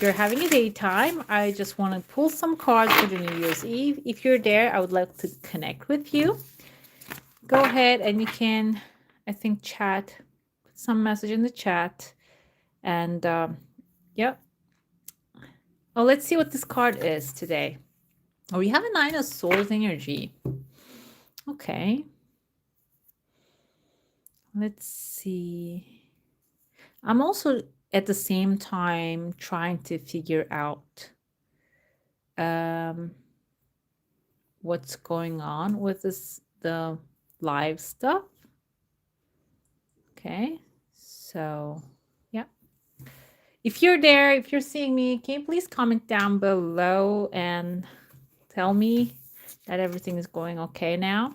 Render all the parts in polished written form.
you're having a daytime, I just want to pull some cards for the New Year's Eve. If you're there, I would like to connect with you. Go ahead and you can, I think, chat, put some message in the chat. And yep. Oh, let's see what this card is today. Oh, we have a Nine of Swords energy. Okay. Let's see. I'm also at the same time trying to figure out what's going on with the live stuff. Okay. So, yeah. If you're there, if you're seeing me, can you please comment down below and tell me that everything is going okay now?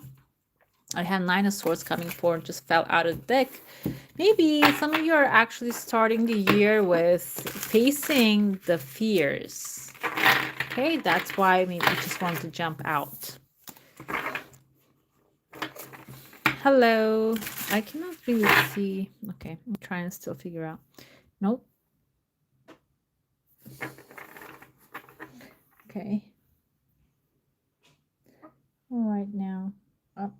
I have Nine of Swords coming forward, just fell out of the deck. Maybe some of you are actually starting the year with facing the fears. Okay, that's why maybe you just want to jump out. Hello. I cannot really see. Okay, I'm trying to still figure out. Nope. Okay. All right now. Up.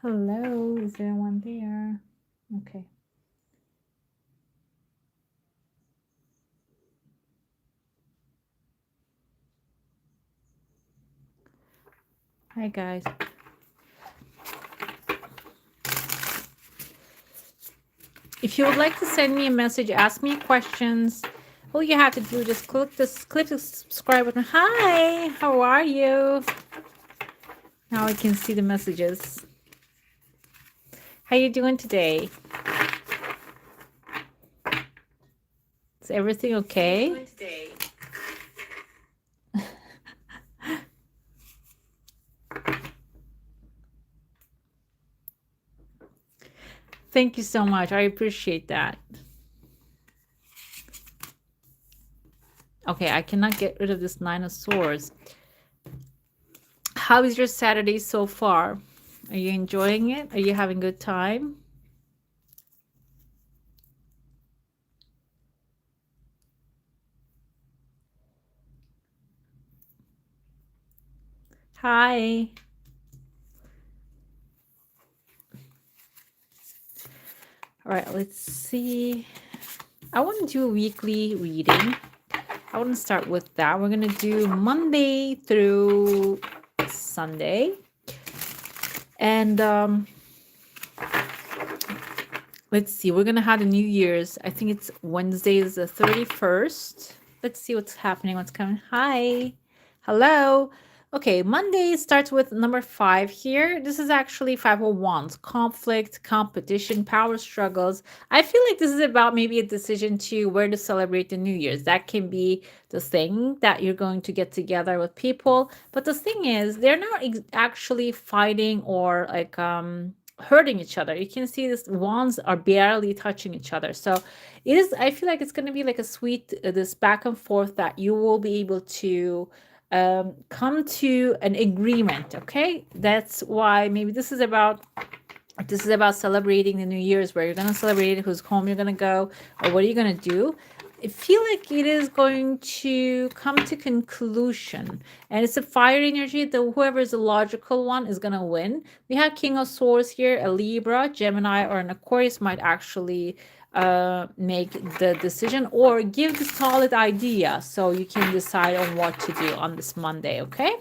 Hello, is there one there? Okay. Hi guys. If you would like to send me a message, ask me questions, all you have to do is just click the subscribe button. Hi, how are you? Now I can see the messages. How you doing today? Is everything okay? Thank you so much. I appreciate that. Okay, I cannot get rid of this Nine of Swords. How is your Saturday so far? Are you enjoying it? Are you having a good time? Hi. All right, let's see. I want to do a weekly reading. I want to start with that. We're going to do Monday through Sunday. And let's see. We're going to have the New Year's. I think it's Wednesday is the 31st. Let's see what's happening, what's coming. Hi. Hello. Okay, Monday starts with number 5 here. This is actually 5 of Wands. Conflict, competition, power struggles. I feel like this is about maybe a decision to where to celebrate the New Year's. That can be the thing that you're going to get together with people. But the thing is, they're not actually fighting or like hurting each other. You can see this wands are barely touching each other. So it is, I feel like it's going to be like a sweet, this back and forth that you will be able to come to an agreement. Okay, that's why maybe this is about celebrating the New Year's, where you're going to celebrate, whose home you're going to go, or what are you going to do. I feel like it is going to come to conclusion, and it's a fire energy. Whoever is the logical one is going to win. We have King of Swords here. A Libra, Gemini, or an Aquarius might actually make the decision or give the solid idea, so you can decide on what to do on this Monday. Okay,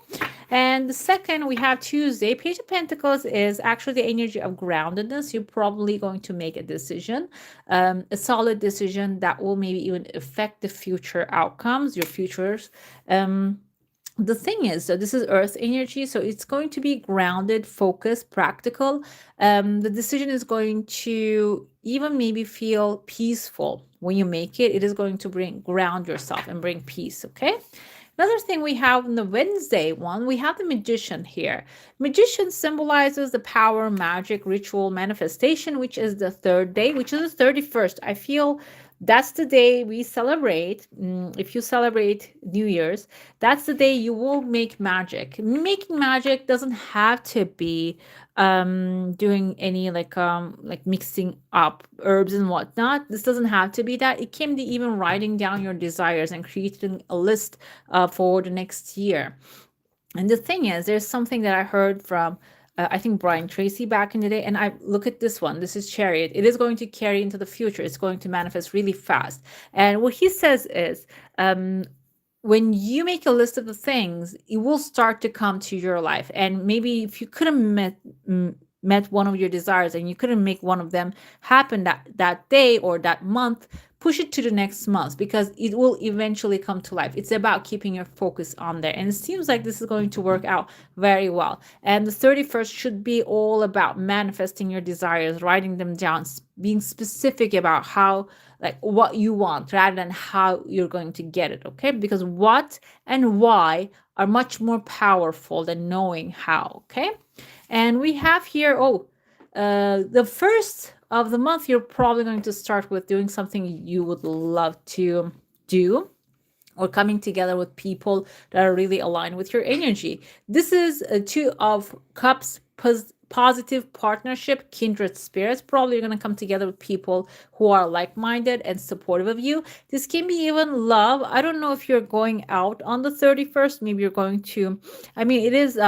and the second, we have Tuesday. Page of Pentacles is actually the energy of groundedness. You're probably going to make a decision, a solid decision that will maybe even affect the future outcomes, your futures. The thing is, so this is earth energy, so it's going to be grounded, focused, practical. The decision is going to even maybe feel peaceful when you make it. It is going to ground yourself and bring peace. Okay, another thing we have in the Wednesday one, we have the Magician here. Magician symbolizes the power, magic, ritual, manifestation, which is the third day, which is the 31st. I feel That's the day we celebrate. If you celebrate New Year's, that's the day you will make magic. Making magic doesn't have to be doing any like mixing up herbs and whatnot. This doesn't have to be that. It can be even writing down your desires and creating a list for the next year. And the thing is, there's something that I heard from, I think, Brian Tracy back in the day. And I look at this one. This is Chariot. It is going to carry into the future. It's going to manifest really fast. And what he says is, when you make a list of the things, it will start to come to your life. And maybe if you couldn't met one of your desires and you couldn't make one of them happen that day or that month, push it to the next month because it will eventually come to life. It's about keeping your focus on there. And it seems like this is going to work out very well. And the 31st should be all about manifesting your desires, writing them down, being specific about how, like, what you want rather than how you're going to get it. Okay. Because what and why are much more powerful than knowing how. Okay. And we have here, the first of the month, you're probably going to start with doing something you would love to do or coming together with people that are really aligned with your energy. This is a Two of Cups positive partnership, kindred spirits. Probably you're going to come together with people who are like-minded and supportive of you. This can be even love. I don't know if you're going out on the 31st. Maybe you're going to, I mean, it is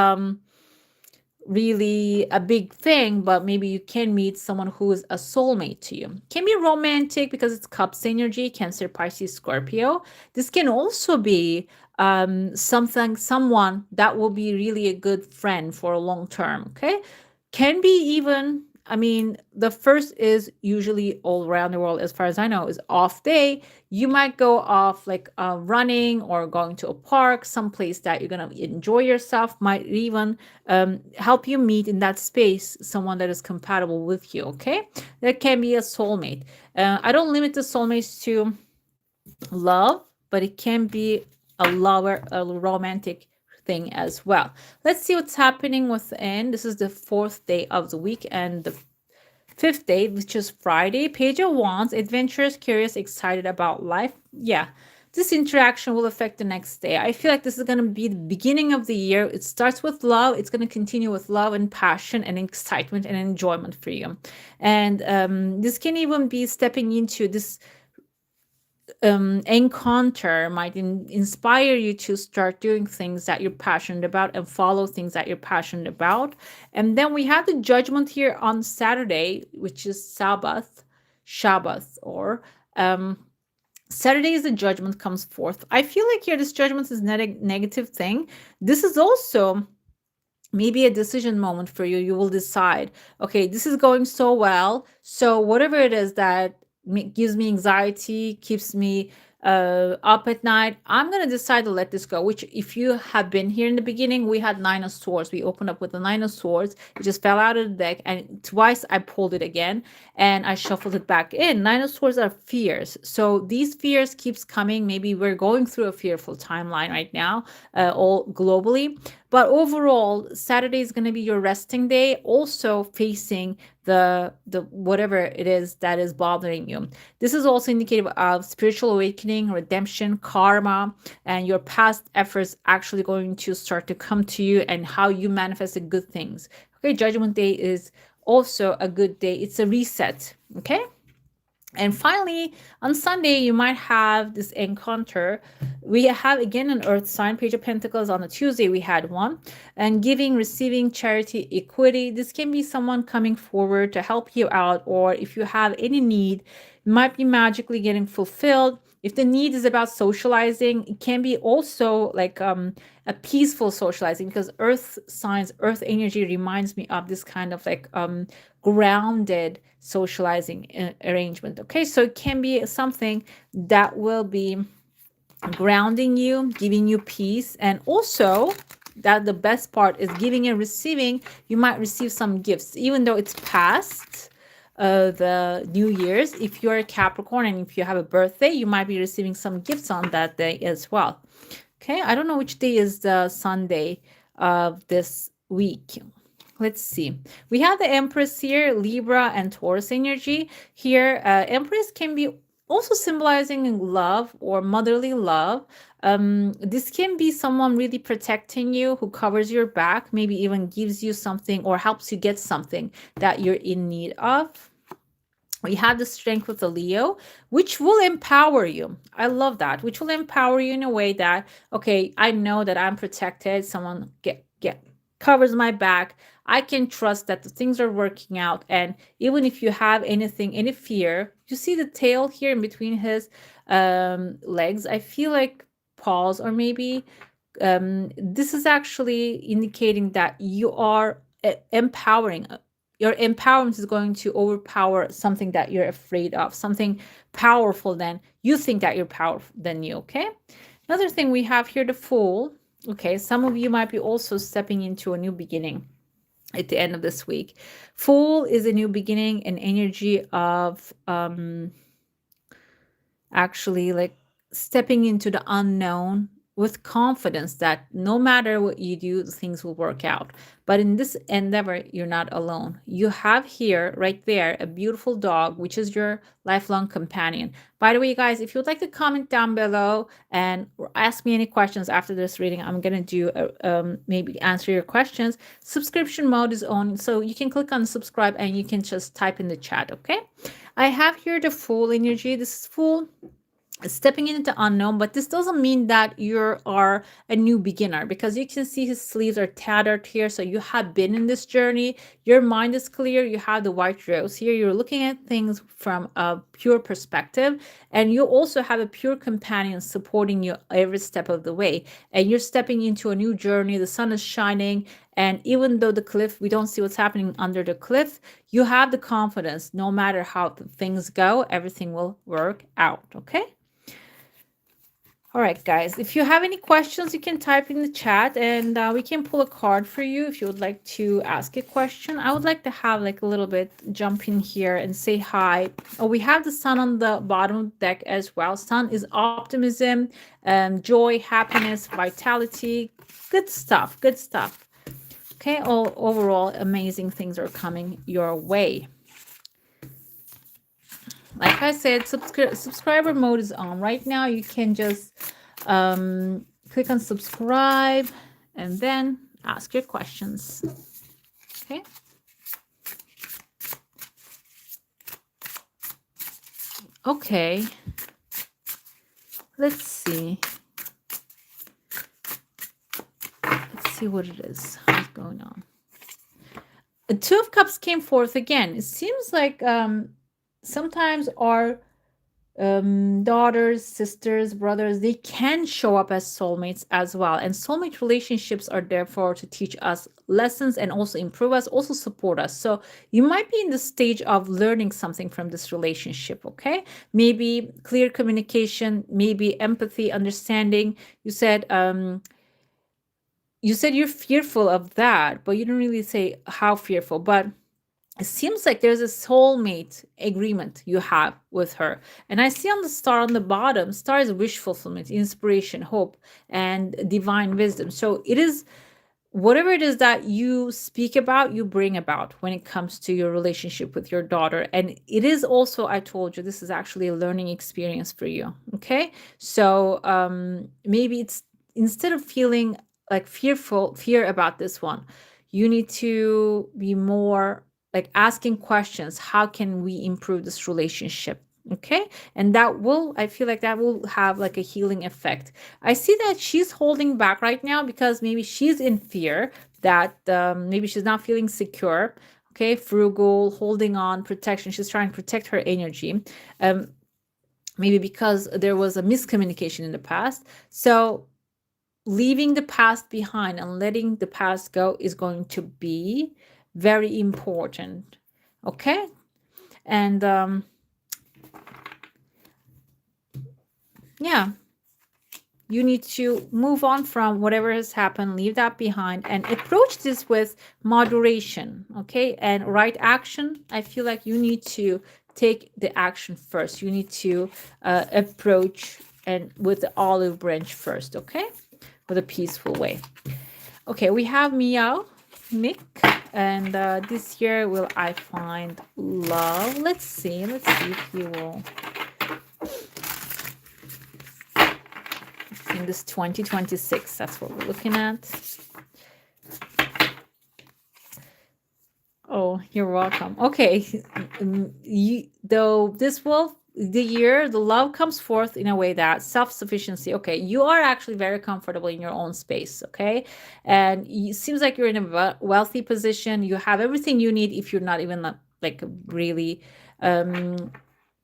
really a big thing, but maybe you can meet someone who is a soulmate to you. Can be romantic because it's cups energy, Cancer, Pisces, Scorpio. This can also be someone that will be really a good friend for a long term. Okay, can be even, I mean, the first is usually all around the world, as far as I know, is off day. You might go off like running or going to a park, someplace that you're going to enjoy yourself, might even help you meet in that space someone that is compatible with you. Okay. That can be a soulmate. I don't limit the soulmates to love, but it can be a lover, a romantic thing as well. Let's see what's happening within. This is the fourth day of the week and the fifth day, which is Friday. Page of Wands, adventurous, curious, excited about life. Yeah, this interaction will affect the next day. I feel like this is going to be the beginning of the year. It starts with love. It's going to continue with love and passion and excitement and enjoyment for you. And this can even be stepping into this encounter might inspire you to start doing things that you're passionate about and follow things that you're passionate about. And then we have the judgment here on Saturday, which is Shabbath, or Saturday is the judgment comes forth. I feel like here this judgment is not a negative thing. This is also maybe a decision moment for you. You will decide, okay, this is going so well. So whatever it is that gives me anxiety, keeps me up at night, I'm going to decide to let this go. Which, if you have been here in the beginning, we had Nine of Swords. We opened up with the Nine of Swords. It just fell out of the deck, and twice I pulled it again and I shuffled it back in. Nine of Swords are fears. So these fears keeps coming. Maybe we're going through a fearful timeline right now, all globally. But overall, Saturday is going to be your resting day, also facing the whatever it is that is bothering you. This is also indicative of spiritual awakening, redemption, karma, and your past efforts actually going to start to come to you and how you manifested good things. Okay, Judgment Day is also a good day. It's a reset. Okay. And finally, on Sunday, you might have this encounter. We have again an earth sign, Page of Pentacles. On a Tuesday, we had one. And giving, receiving, charity, equity. This can be someone coming forward to help you out, or if you have any need, it might be magically getting fulfilled. If the need is about socializing, it can be also like a peaceful socializing, because earth signs, earth energy reminds me of this kind of like grounded socializing arrangement. Okay, so it can be something that will be grounding you, giving you peace, and also that the best part is giving and receiving. You might receive some gifts, even though it's past the New Year's. If you're a Capricorn and if you have a birthday, you might be receiving some gifts on that day as well. Okay, I don't know which day is the Sunday of this week. Let's see. We have the Empress here, Libra and Taurus energy. Here, Empress can be also symbolizing love or motherly love. This can be someone really protecting you, who covers your back, maybe even gives you something or helps you get something that you're in need of. We have the strength with the Leo, which will empower you. I love that. Which will empower you in a way that, okay, I know that I'm protected. Someone get covers my back. I can trust that the things are working out. And even if you have anything, any fear, you see the tail here in between his legs. I feel like paws, or maybe this is actually indicating that you are empowering. Your empowerment is going to overpower something that you're afraid of, something powerful than you think that you're powerful than you. Okay. Another thing we have here, the Fool. Okay, some of you might be also stepping into a new beginning at the end of this week. Fool is a new beginning, an energy of actually like stepping into the unknown with confidence that no matter what you do, things will work out. But in this endeavor, you're not alone. You have here, right there, a beautiful dog, which is your lifelong companion. By the way, guys, if you would like to comment down below and ask me any questions after this reading, I'm going to do maybe answer your questions. Subscription mode is on, so you can click on subscribe and you can just type in the chat, okay? I have here the Fool energy. This is Fool stepping into the unknown, but this doesn't mean that you are a new beginner, because you can see his sleeves are tattered here. So you have been in this journey. Your mind is clear. You have the white rose here. You're looking at things from a pure perspective, and you also have a pure companion supporting you every step of the way. And you're stepping into a new journey. The sun is shining, and even though the cliff, we don't see what's happening under the cliff, you have the confidence, no matter how things go, everything will work out. Okay. All right, guys, if you have any questions, you can type in the chat, and we can pull a card for you if you would like to ask a question. I would like to have like a little bit jump in here and say hi. Oh, we have the Sun on the bottom of the deck as well. Sun is optimism, joy, happiness, vitality. Good stuff. Good stuff. Okay, all overall amazing things are coming your way. Like I said, subscriber mode is on right now. You can just click on subscribe and then ask your questions. Okay. Okay. Let's see. Let's see what it is. What's going on? The Two of Cups came forth again. It seems like sometimes our daughters, sisters, brothers, they can show up as soulmates as well. And soulmate relationships are therefore to teach us lessons and also improve us, also support us. So you might be in the stage of learning something from this relationship, okay? Maybe clear communication, maybe empathy, understanding. You said you're fearful of that, but you didn't really say how fearful. But it seems like there's a soulmate agreement you have with her. And I see on the star on the bottom, star is wish fulfillment, inspiration, hope, and divine wisdom. So it is whatever it is that you speak about, you bring about when it comes to your relationship with your daughter. And it is also, I told you, this is actually a learning experience for you. Okay. So maybe it's instead of feeling like fear about this one, you need to be more like asking questions. How can we improve this relationship? Okay. And that will, I feel like that will have like a healing effect. I see that she's holding back right now because maybe she's in fear that maybe she's not feeling secure. Okay. Frugal, holding on, protection. She's trying to protect her energy. Maybe because there was a miscommunication in the past. So leaving the past behind and letting the past go is going to be very important. Okay. And yeah, you need to move on from whatever has happened, leave that behind, and approach this with moderation. Okay. And right action, I feel like you need to take the action first. You need to approach and with the olive branch first. Okay. With a peaceful way. Okay, we have Meow, Mick, and this year will I find love? Let's see if he will in this 2026. That's what we're looking at. Oh, you're welcome. Okay. Though this will, the year, the love comes forth in a way that self-sufficiency. Okay. You are actually very comfortable in your own space. Okay. And it seems like you're in a wealthy position. You have everything you need if you're not even like really,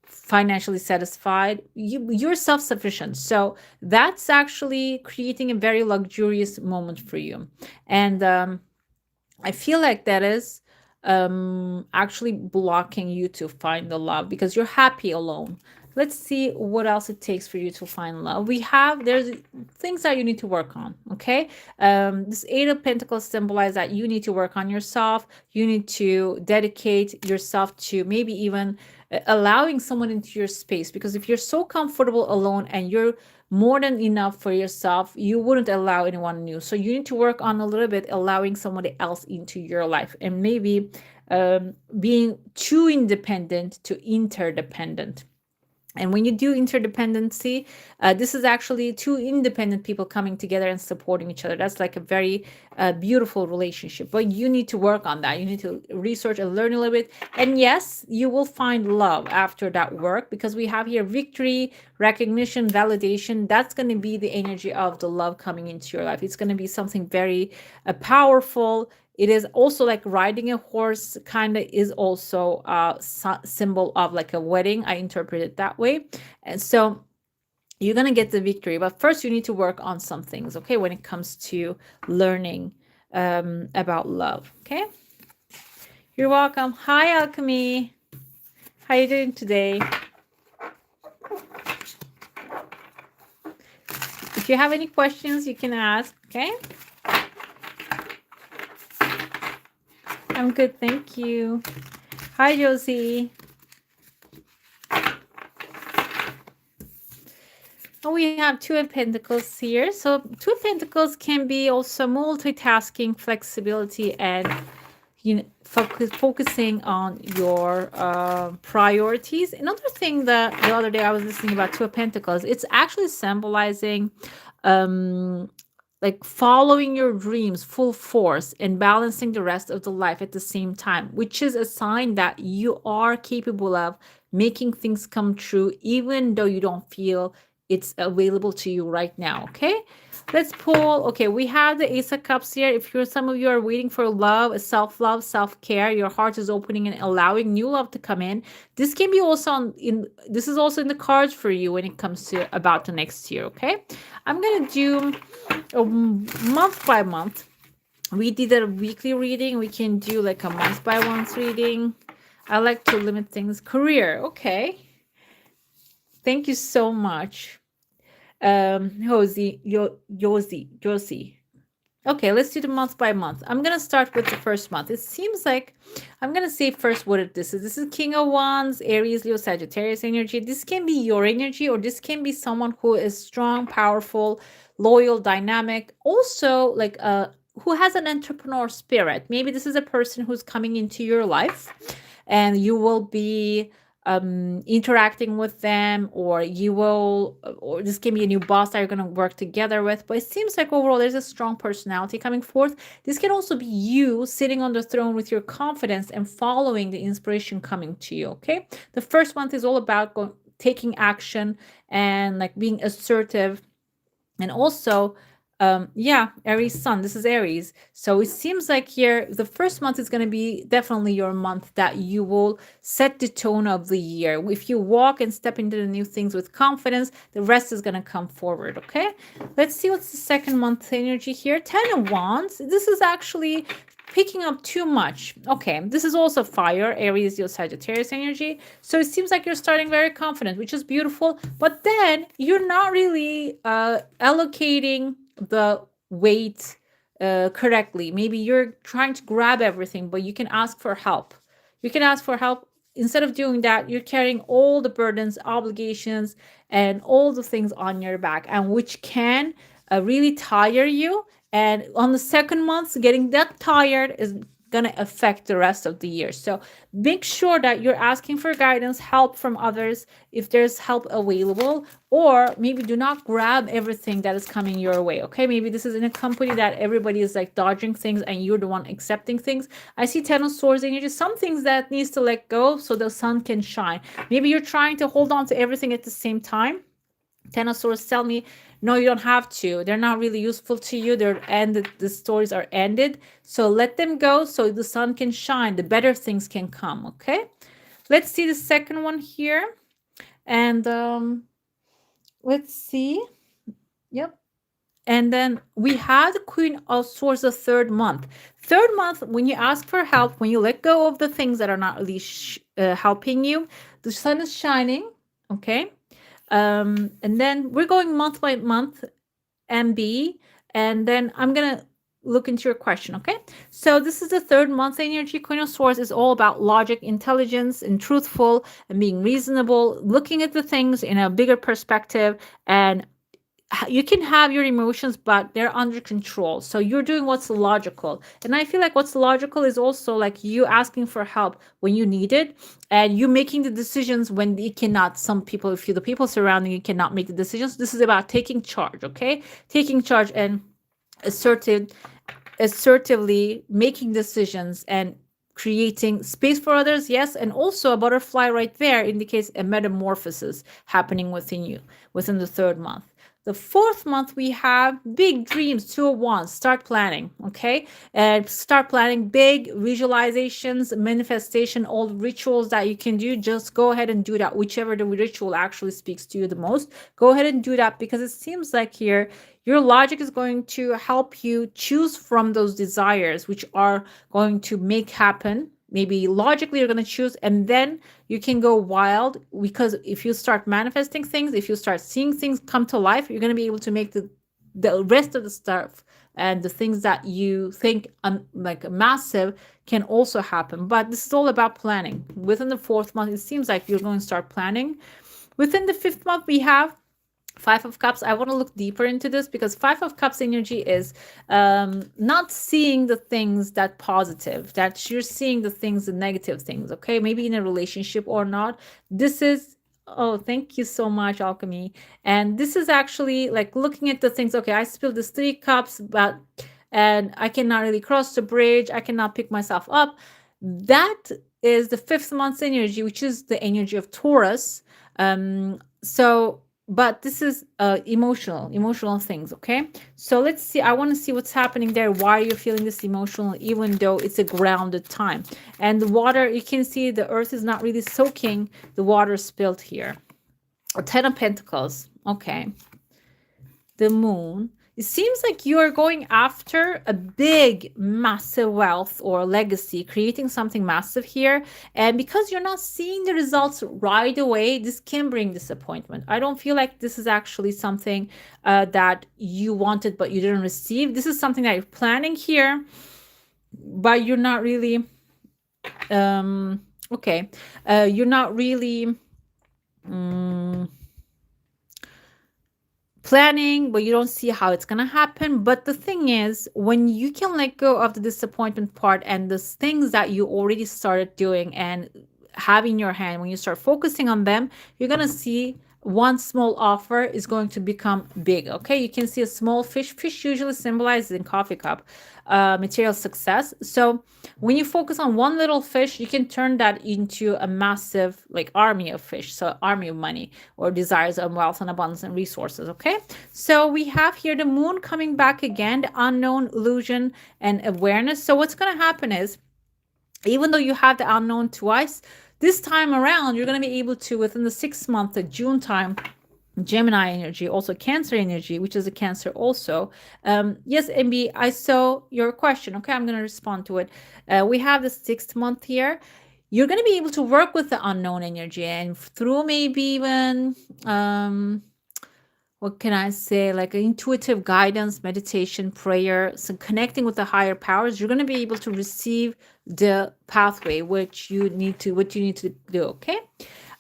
financially satisfied. You're self-sufficient, so that's actually creating a very luxurious moment for you. And I feel like that is actually blocking you to find the love because you're happy alone. Let's see what else it takes for you to find love. There's things that you need to work on. Okay. This Eight of Pentacles symbolizes that you need to work on yourself. You need to dedicate yourself to maybe even allowing someone into your space, because if you're so comfortable alone and you're more than enough for yourself, you wouldn't allow anyone new. So you need to work on a little bit allowing somebody else into your life, and maybe being too independent to interdependent. And when you do interdependency, this is actually two independent people coming together and supporting each other. That's like a very beautiful relationship. But you need to work on that. You need to research and learn a little bit. And yes, you will find love after that work, because we have here victory, recognition, validation. That's going to be the energy of the love coming into your life. It's going to be something very powerful. It is also like riding a horse, kind of is also a symbol of like a wedding. I interpret it that way. And so you're going to get the victory. But first you need to work on some things, okay, when it comes to learning about love. Okay. You're welcome. Hi, Alchemy. How are you doing today? If you have any questions, you can ask, okay? I'm good, thank you. Hi, Josie. Oh, we have Two of Pentacles here. So Two of Pentacles can be also multitasking, flexibility, and focusing on your priorities. Another thing that the other day I was listening about Two of Pentacles, it's actually symbolizing like following your dreams full force and balancing the rest of the life at the same time, which is a sign that you are capable of making things come true, even though you don't feel it's available to you right now. Okay, let's pull. Okay, we have the Ace of Cups here. If you're, some of you are waiting for love, self-love, self-care, your heart is opening and allowing new love to come in. This can be also this is also in the cards for you when it comes to about the next year. Okay, I'm gonna do month by month. We did a weekly reading. We can do like a month by month reading. I like to limit things. Career. Okay. Thank you so much. Josie. Okay, let's do the month by month. I'm going to start with the first month. It seems like I'm going to say first what this is. This is King of Wands, Aries, Leo, Sagittarius energy. This can be your energy, or this can be someone who is strong, powerful, loyal, dynamic. Also, like who has an entrepreneur spirit. Maybe this is a person who's coming into your life and you will be interacting with them, or or this can be a new boss that you're going to work together with. But it seems like overall there's a strong personality coming forth. This can also be you sitting on the throne with your confidence and following the inspiration coming to you. Okay, the first month is all about taking action and like being assertive, and also Aries sun. This is Aries. So it seems like here the first month is going to be definitely your month that you will set the tone of the year. If you walk and step into the new things with confidence, the rest is going to come forward. Okay, let's see what's the second month energy here. 10 of Wands. This is actually picking up too much. Okay, this is also fire, Aries, your Sagittarius energy. So it seems like you're starting very confident, which is beautiful, but then you're not really allocating the weight correctly. Maybe you're trying to grab everything, but you can ask for help. You can ask for help. Instead of doing that, you're carrying all the burdens, obligations, and all the things on your back, and which can really tire you. And on the second month, getting that tired is going to affect the rest of the year. So make sure that you're asking for guidance, help from others if there's help available, or maybe do not grab everything that is coming your way. Okay, maybe this is in a company that everybody is like dodging things and you're the one accepting things. I see 10 of swords energy, some things that needs to let go so the sun can shine. Maybe you're trying to hold on to everything at the same time. Ten of swords tell me, no, you don't have to. They're not really useful to you. They're ended. The stories are ended. So let them go so the sun can shine. The better things can come. Okay. Let's see the second one here. And let's see. Yep. And then we have the Queen of Swords the third month. Third month, when you ask for help, when you let go of the things that are not really helping you, the sun is shining. Okay. And then we're going month by month, MB, and then I'm gonna look into your question. Okay, so this is the third month energy. Queen of Swords is all about logic, intelligence, and truthful, and being reasonable, looking at the things in a bigger perspective, and you can have your emotions, but they're under control. So you're doing what's logical. And I feel like what's logical is also like you asking for help when you need it, and you making the decisions when you cannot. Some people, if you the people surrounding you cannot make the decisions. This is about taking charge, okay? Taking charge and assertively making decisions and creating space for others, yes, and also a butterfly right there indicates a metamorphosis happening within you within the third month. The fourth month, we have big dreams, 201. Start planning, okay? And start planning big visualizations, manifestation, all rituals that you can do. Just go ahead and do that. Whichever the ritual actually speaks to you the most, go ahead and do that, because it seems like here your logic is going to help you choose from those desires which are going to make happen. Maybe logically you're going to choose, and then you can go wild, because if you start manifesting things, if you start seeing things come to life, you're going to be able to make the rest of the stuff and the things that you think like massive can also happen. But this is all about planning. Within the fourth month, it seems like you're going to start planning. Within the fifth month, we have Five of Cups. I want to look deeper into this, because Five of Cups energy is not seeing the things that positive, that you're seeing the things, the negative things, okay? Maybe in a relationship or not. This is, oh, thank you so much, Alchemy. And this is actually like looking at the things, okay, I spilled this 3 cups, and I cannot really cross the bridge. I cannot pick myself up. That is the fifth month's energy, which is the energy of Taurus. But this is emotional things, okay? So let's see. I want to see what's happening there. Why you're feeling this emotional, even though it's a grounded time. And the water, you can see the earth is not really soaking the water spilled here. A 10 of Pentacles, okay. The moon. It seems like you are going after a big, massive wealth or legacy, creating something massive here. And because you're not seeing the results right away, this can bring disappointment. I don't feel like this is actually something that you wanted, but you didn't receive. This is something that you're planning here, but you're not really, okay. You're not really, planning, but you don't see how it's going to happen. But the thing is, when you can let go of the disappointment part and the things that you already started doing and have in your hand, when you start focusing on them, you're going to see one small offer is going to become big. Okay, you can see a small fish. Fish usually symbolizes in coffee cup material success. So when you focus on one little fish, you can turn that into a massive like army of fish, so army of money or desires of wealth and abundance and resources. Okay, so we have here the moon coming back again, the unknown, illusion, and awareness. So what's going to happen is, even though you have the unknown twice, this time around, you're going to be able to, within the 6 month, the June time, Gemini energy, also Cancer energy, which is a Cancer also. Yes, MB, I saw your question. Okay, I'm going to respond to it. We have the 6th month here. You're going to be able to work with the unknown energy, and through maybe even, what can I say, like intuitive guidance, meditation, prayer, so connecting with the higher powers, you're going to be able to receive the pathway what you need to do. Okay,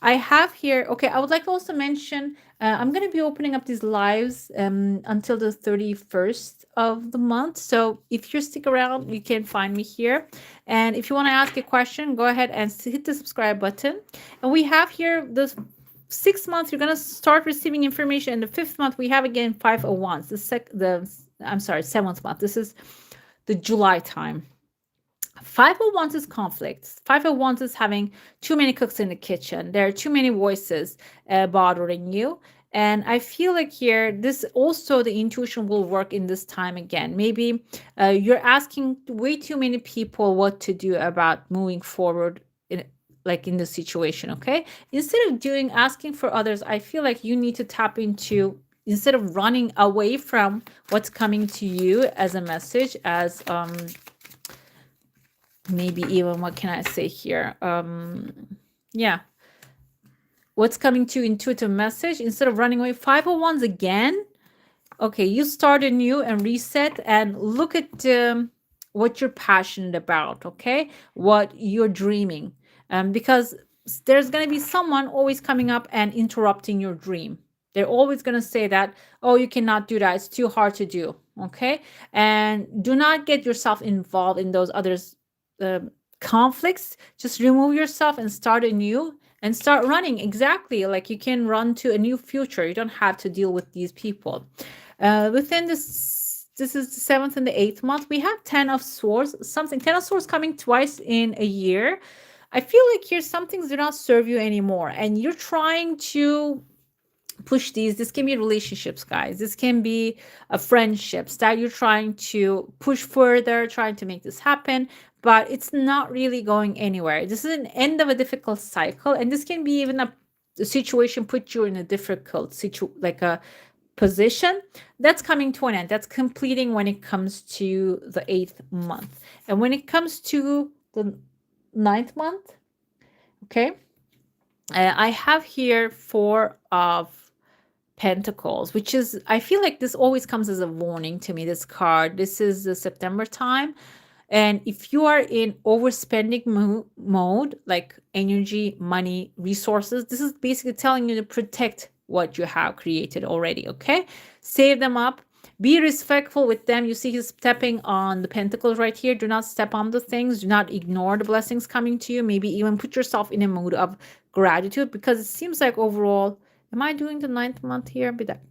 I have here, okay, I would like to also mention I'm going to be opening up these lives until the 31st of the month. So if you stick around, you can find me here. And if you want to ask a question, go ahead and hit the subscribe button. And we have here the 6th month, you're going to start receiving information. And the 5th month, we have again 501s. I'm sorry, 7th month. This is the July time. 501s is conflicts. 501s is having too many cooks in the kitchen. There are too many voices bothering you. And I feel like here, this also the intuition will work in this time again. Maybe you're asking way too many people what to do about moving forward in like in the situation, okay? Instead of asking for others, I feel like you need to tap into, instead of running away from what's coming to you as a message, as maybe even, what can I say here? Yeah. What's coming to intuitive message, instead of running away, 501s again. Okay, you start anew and reset and look at what you're passionate about, okay? What you're dreaming. Because there's going to be someone always coming up and interrupting your dream. They're always going to say that, oh, you cannot do that. It's too hard to do, okay? And do not get yourself involved in those others' conflicts. Just remove yourself and start anew and start running. Exactly, like you can run to a new future. You don't have to deal with these people. Within this is the 7th and the 8th month, we have 10 of Swords. 10 of Swords coming twice in a year. I feel like here some things do not serve you anymore, and you're trying to push these. This can be relationships, guys. This can be friendships that you're trying to push further, trying to make this happen, but it's not really going anywhere. This is an end of a difficult cycle, and this can be even a situation put you in a difficult like a position that's coming to an end. That's completing when it comes to the 8th month. And when it comes to the 9th month, okay, I have here 4 of Pentacles, which is, I feel like this always comes as a warning to me, this card. This is the September time. And if you are in overspending mode, like energy, money, resources, this is basically telling you to protect what you have created already, okay? Save them up. Be respectful with them. You see he's stepping on the pentacles right here. Do not step on the things. Do not ignore the blessings coming to you. Maybe even put yourself in a mood of gratitude, because it seems like overall, am I doing the 9th month here? Be that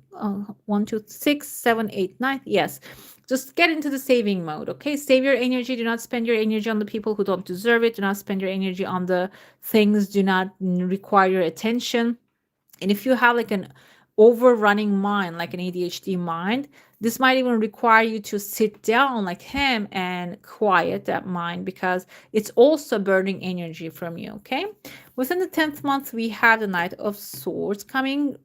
1, 2, 6, 7, 8, 9. Yes. Just get into the saving mode, okay? Save your energy. Do not spend your energy on the people who don't deserve it. Do not spend your energy on the things do not require your attention. And if you have like an overrunning mind, like an ADHD mind, this might even require you to sit down like him and quiet that mind, because it's also burning energy from you, okay? Within the 10th month, we have the Knight of Swords coming,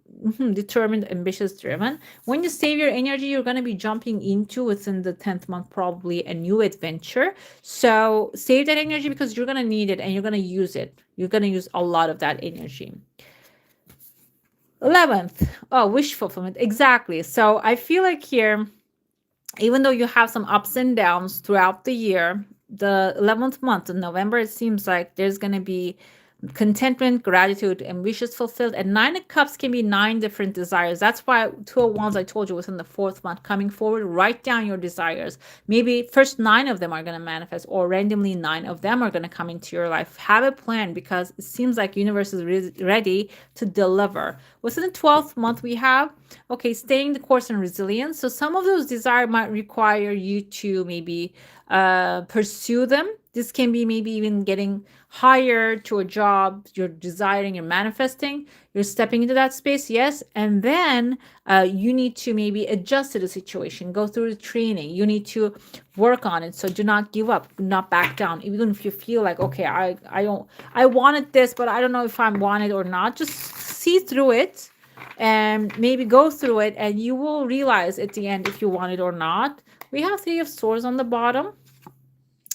determined, ambitious, driven. When you save your energy, you're going to be jumping into, within the 10th month, probably a new adventure. So save that energy, because you're going to need it and you're going to use it. You're going to use a lot of that energy. 11th, oh, wish fulfillment. Exactly. So I feel like here, even though you have some ups and downs throughout the year, the 11th month in November, it seems like there's going to be contentment, gratitude, and wishes fulfilled. And 9 of Cups can be 9 different desires. That's why 2 of Wands, I told you, within the 4th month coming forward, write down your desires. Maybe first 9 of them are going to manifest, or randomly 9 of them are going to come into your life. Have a plan, because it seems like universe is ready to deliver. Within the 12th month, we have, okay, staying the course and resilience. So some of those desires might require you to maybe pursue them. This can be maybe even getting hired to a job you're desiring, you're manifesting, you're stepping into that space, yes. And then you need to maybe adjust to the situation, go through the training. You need to work on it. So do not give up, do not back down. Even if you feel like, okay, I wanted this, but I don't know if I want it or not. Just see through it and maybe go through it, and you will realize at the end if you want it or not. We have 3 of Swords on the bottom.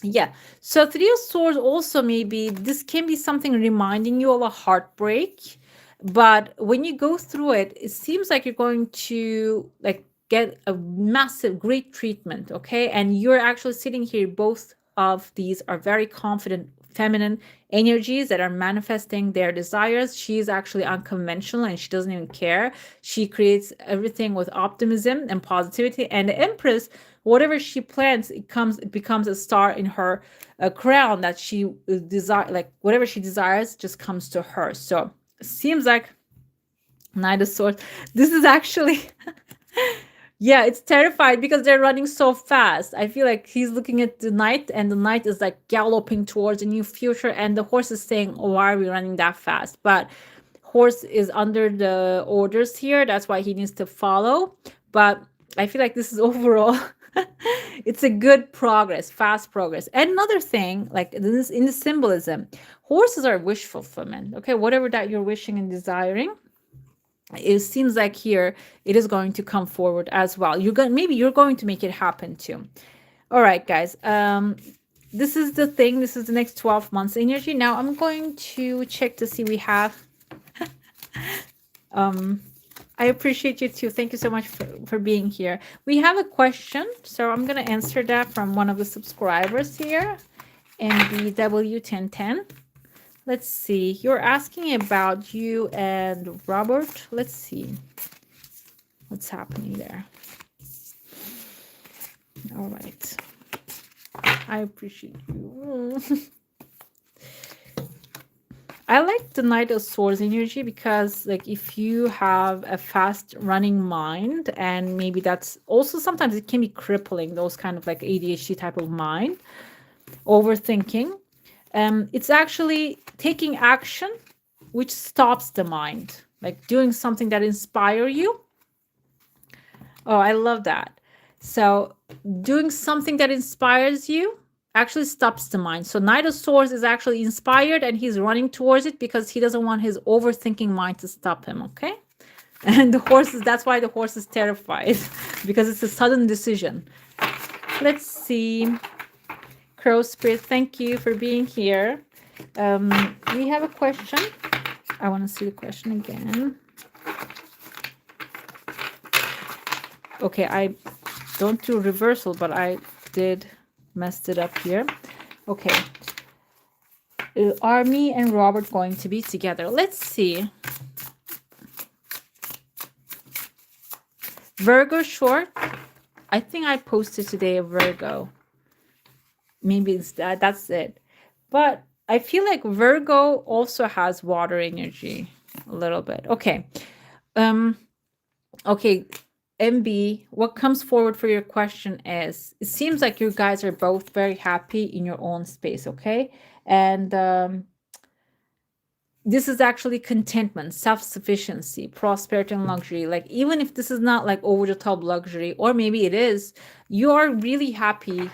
Yeah. So 3 of Swords also, maybe this can be something reminding you of a heartbreak. But when you go through it, it seems like you're going to like get a massive, great treatment. Okay. And you're actually sitting here. Both of these are very confident feminine energies that are manifesting their desires. She's actually unconventional and she doesn't even care. She creates everything with optimism and positivity. And the Empress, whatever she plans, it becomes a star in her crown that she desire, like whatever she desires just comes to her. So it seems like Knight of Swords. This is actually yeah, it's terrified because they're running so fast. I feel like he's looking at the knight and the knight is like galloping towards a new future and the horse is saying, oh, why are we running that fast? But horse is under the orders here. That's why he needs to follow. But I feel like this is overall it's a good progress, fast progress. And another thing, like this in the symbolism, horses are wish fulfillment. Okay, whatever that you're wishing and desiring, it seems like here it is going to come forward as well. Maybe you're going to make it happen too. All right, guys. This is the thing. This is the next 12 months energy. Now I'm going to check to see we have. I appreciate you too. Thank you so much for being here. We have a question, so I'm gonna answer that from one of the subscribers here, MBW1010. Let's see. You're asking about you and Robert. Let's see what's happening there. All right. I appreciate you. I like the Knight of Swords energy because, like, if you have a fast running mind, and maybe that's also sometimes it can be crippling, those kind of like ADHD type of mind, overthinking. It's actually taking action which stops the mind, like doing something that inspire you. Oh, I love that. So doing something that inspires you actually stops the mind. So Knight of Swords is actually inspired and he's running towards it because he doesn't want his overthinking mind to stop him, okay? And the horse is, that's why the horse is terrified because it's a sudden decision. Let's see. Crow Spirit, thank you for being here. We have a question. I want to see the question again. Okay, I don't do reversal, but I did messed it up here. Okay. Are me and Robert going to be together? Let's see. Virgo short. I think I posted today a Virgo. Maybe it's that's it. But I feel like Virgo also has water energy a little bit. Okay. Okay. MB, what comes forward for your question is, it seems like you guys are both very happy in your own space, okay? And this is actually contentment, self-sufficiency, prosperity, and luxury. Like, even if this is not like over-the-top luxury, or maybe it is, you are really happy.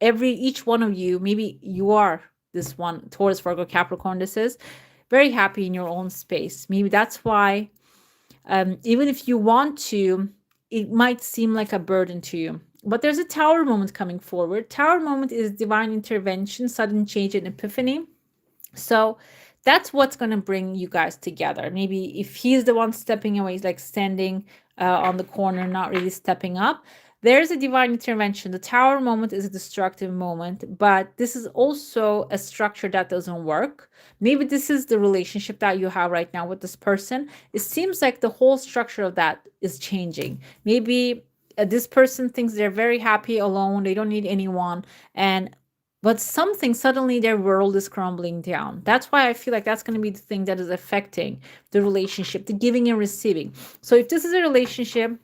Each one of you, maybe you are this one, Taurus, Virgo, Capricorn, this is very happy in your own space. Maybe that's why even if you want to, it might seem like a burden to you. But there's a Tower moment coming forward. Tower moment is divine intervention, sudden change, and epiphany. So that's what's going to bring you guys together. Maybe if he's the one stepping away, like standing on the corner, not really stepping up, there's a divine intervention. The Tower moment is a destructive moment, but this is also a structure that doesn't work. Maybe this is the relationship that you have right now with this person. It seems like the whole structure of that is changing. Maybe this person thinks they're very happy alone. They don't need anyone. But something, suddenly their world is crumbling down. That's why I feel like that's going to be the thing that is affecting the relationship, the giving and receiving. So if this is a relationship,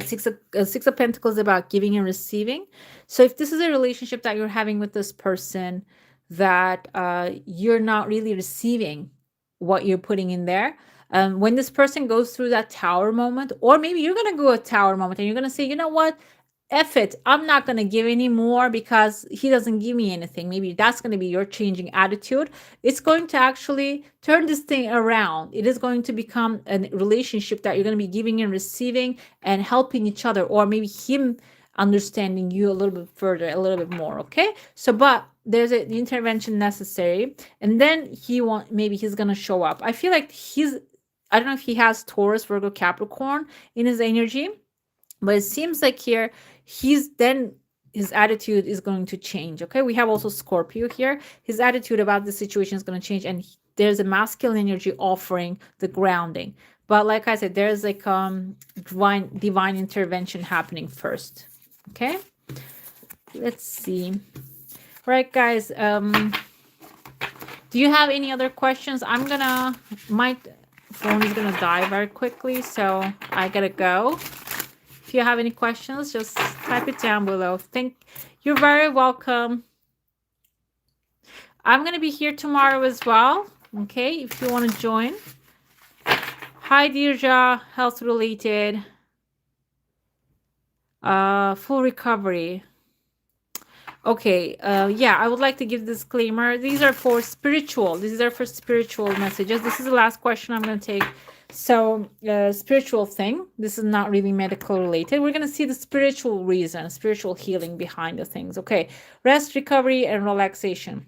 Six of Pentacles about giving and receiving. So if this is a relationship that you're having with this person that you're not really receiving what you're putting in there, when this person goes through that Tower moment, or maybe you're going to go a Tower moment and you're going to say, you know what? F it, I'm not going to give any more because he doesn't give me anything. Maybe that's going to be your changing attitude. It's going to actually turn this thing around. It is going to become a relationship that you're going to be giving and receiving and helping each other, or maybe him understanding you a little bit further, a little bit more. Okay. So, but there's an intervention necessary. And then maybe he's going to show up. I feel like I don't know if he has Taurus, Virgo, Capricorn in his energy. But it seems like here he's then his attitude is going to change. Okay, we have also Scorpio here. His attitude about the situation is going to change, and there's a masculine energy offering the grounding. But like I said, there's like divine intervention happening first. Okay, let's see. All right, guys. Do you have any other questions? My phone is gonna die very quickly, so I gotta go. If you have any questions, just type it down below. You're very welcome. I'm gonna be here tomorrow as well. Okay, if you want to join. Hi, Dirja, health related. Full recovery. Okay, yeah, I would like to give disclaimer. These are for spiritual. These are for spiritual messages. This is the last question I'm going to take. So, spiritual thing. This is not really medical related. We're going to see the spiritual reason, spiritual healing behind the things. Okay, rest, recovery, and relaxation.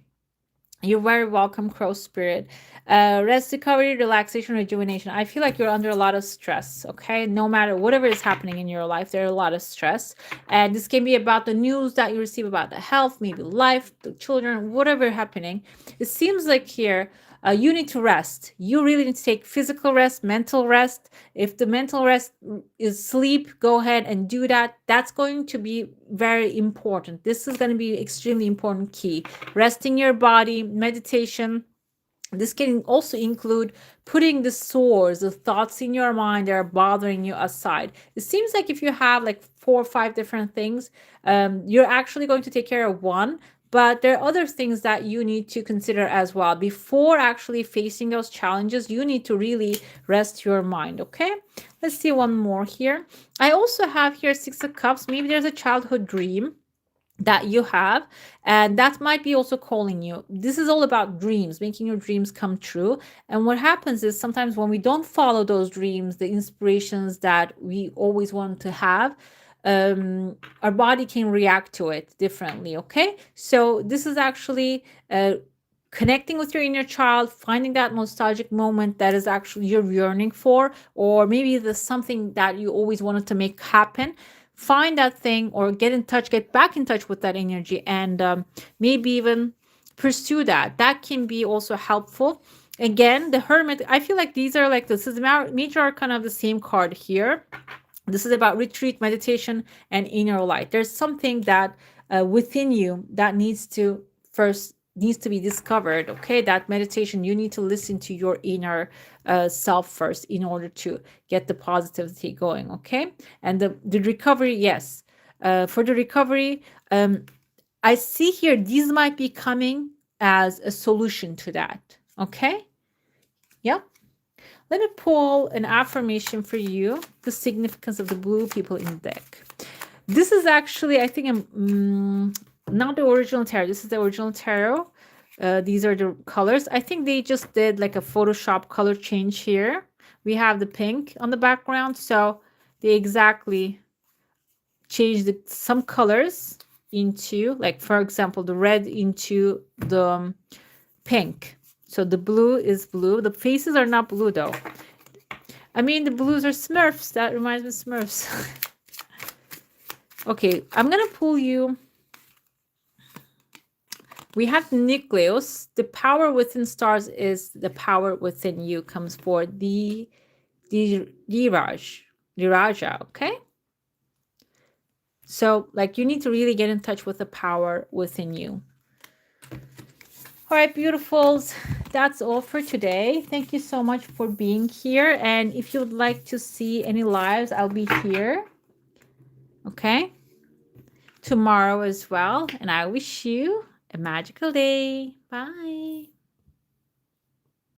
You're very welcome, Crow Spirit. Rest, recovery, relaxation, rejuvenation. I feel like you're under a lot of stress, okay? No matter whatever is happening in your life, there's a lot of stress. And this can be about the news that you receive about the health, maybe life, the children, whatever happening. It seems like here, you need to rest. You really need to take physical rest, mental rest. If the mental rest is sleep, go ahead and do that. That's going to be very important. This is going to be extremely important key. Resting your body, meditation. This can also include putting the sores, the thoughts in your mind that are bothering you aside. It seems like if you have like 4 or 5 different things, you're actually going to take care of one. But there are other things that you need to consider as well. Before actually facing those challenges, you need to really rest your mind, okay? Let's see one more here. I also have here 6 of Cups. Maybe there's a childhood dream that you have, and that might be also calling you. This is all about dreams, making your dreams come true. And what happens is sometimes when we don't follow those dreams, the inspirations that we always want to have, our body can react to it differently. Okay, so this is actually connecting with your inner child, finding that nostalgic moment that is actually you're yearning for, or maybe there's something that you always wanted to make happen. Find that thing or get back in touch with that energy, and maybe even pursue that. That can be also helpful. Again, the Hermit, I feel like these are like, this is major arcana of the same card here. This is about retreat, meditation, and inner light. There's something that within you that needs to be discovered. Okay, that meditation, you need to listen to your inner self first in order to get the positivity going. Okay, and the recovery, yes, for the recovery, I see here these might be coming as a solution to that. Okay, yep. Let me pull an affirmation for you, the significance of the blue people in the deck. This is actually, I think, not the original tarot. This is the original tarot. These are the colors. I think they just did like a Photoshop color change here. We have the pink on the background. So they exactly changed some colors into, like, for example, the red into the pink. So the blue is blue. The faces are not blue though. I mean, the blues are Smurfs. That reminds me of Smurfs. Okay, I'm going to pull you. We have nucleus. The power within stars is the power within you comes for the Raja, okay? So, like, you need to really get in touch with the power within you. All right, beautifuls, that's all for today. Thank you so much for being here. And if you would like to see any lives, I'll be here. Okay? Tomorrow as well. And I wish you a magical day. Bye.